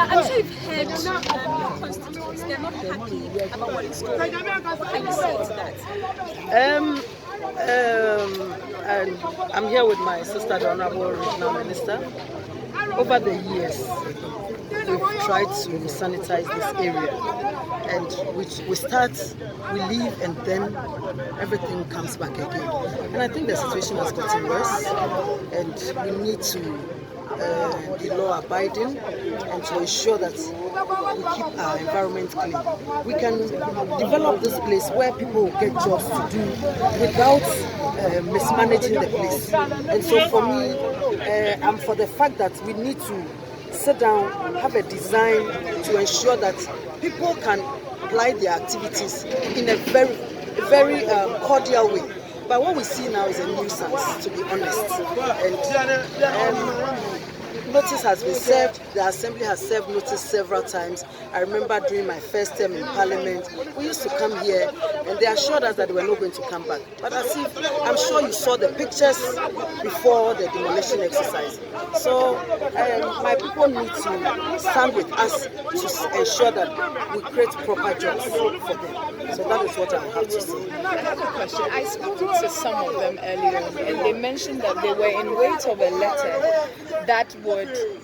I'm sure you've heard your constituents. They're not happy about what is going on. What can you say to that? And I'm here with my sister, the Honorable Regional Minister. Over the years, we've tried to sanitize this area, and we start, we leave, and then everything comes back again. And I think the situation has gotten worse, and we need to be law-abiding and to ensure that we keep our environment clean. We can develop this place where people will get jobs to do without mismanaging the place. And so for me, I'm for the fact that we need to sit down, have a design to ensure that people can apply their activities in a very cordial way. But what we see now is a nuisance, to be honest. And notice has been served. The Assembly has served notice several times. I remember during my first term in Parliament, we used to come here and they assured us that they were not going to come back. But as if, I'm sure you saw the pictures before the demolition exercise. So my people need to stand with us to ensure that we create proper jobs for them. So that is what I have to say. Another question. I spoke to some of them earlier on, and they mentioned that they were in wait of a letter that would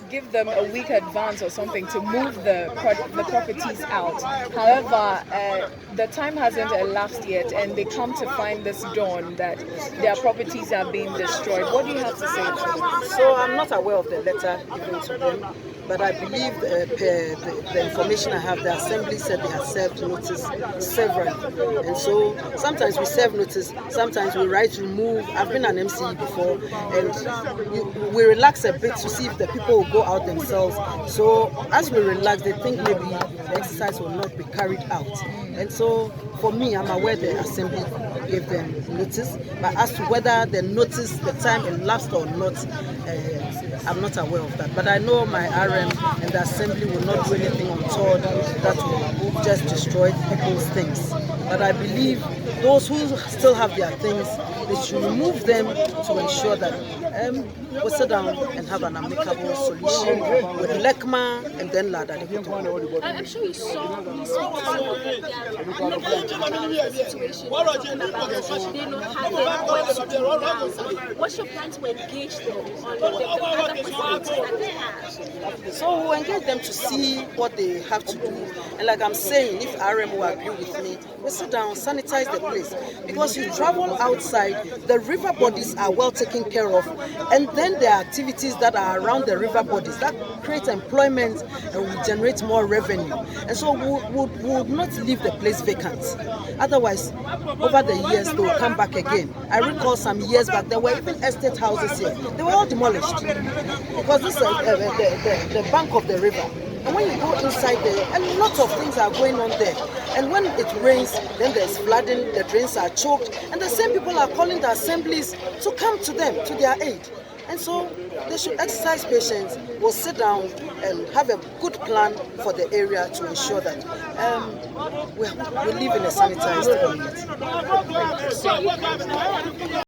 give them a week advance or something to move the properties out. However, the time hasn't elapsed yet, and they come to find this dawn that their properties are being destroyed. What do you have to say to them? So I'm not aware of the letter given to them, but I believe the information I have, the Assembly said they have served notice several. And so sometimes we serve notice, sometimes we write remove. I've been an MCE before, and we relax a bit to see if the people will go out themselves. So as we relax, they think maybe the exercise will not be carried out. And so for me, I'm aware the Assembly gave them notice, but as to whether the notice, the time elapsed or not, I'm not aware of that. But I know my RM and the Assembly will not do anything untoward that will just destroy people's things. But I believe those who still have their things, they should remove them to ensure that we'll sit down and have an amicable solution with LECMA and then Dade Kotopon. I'm sure you saw this situation about they not have what to do now. What's your plan to engage them on the other possibilities that they have? So we'll engage them to see what they have to do. And like I'm saying, if RM will agree with me, we'll sit down, sanitize the place. Because you travel outside, the river bodies are well taken care of. And then there are activities that are around the river bodies that create employment and will generate more revenue. And so we would not leave the place vacant. Otherwise, over the years, they will come back again. I recall some years back, there were even estate houses here. They were all demolished because this is the bank of the river. And when you go inside there, a lot of things are going on there. And when it rains, then there's flooding, the drains are choked, and the same people are calling the assemblies to come to them, to their aid. And so they should exercise patience. We'll sit down and have a good plan for the area to ensure that we live in a sanitized community.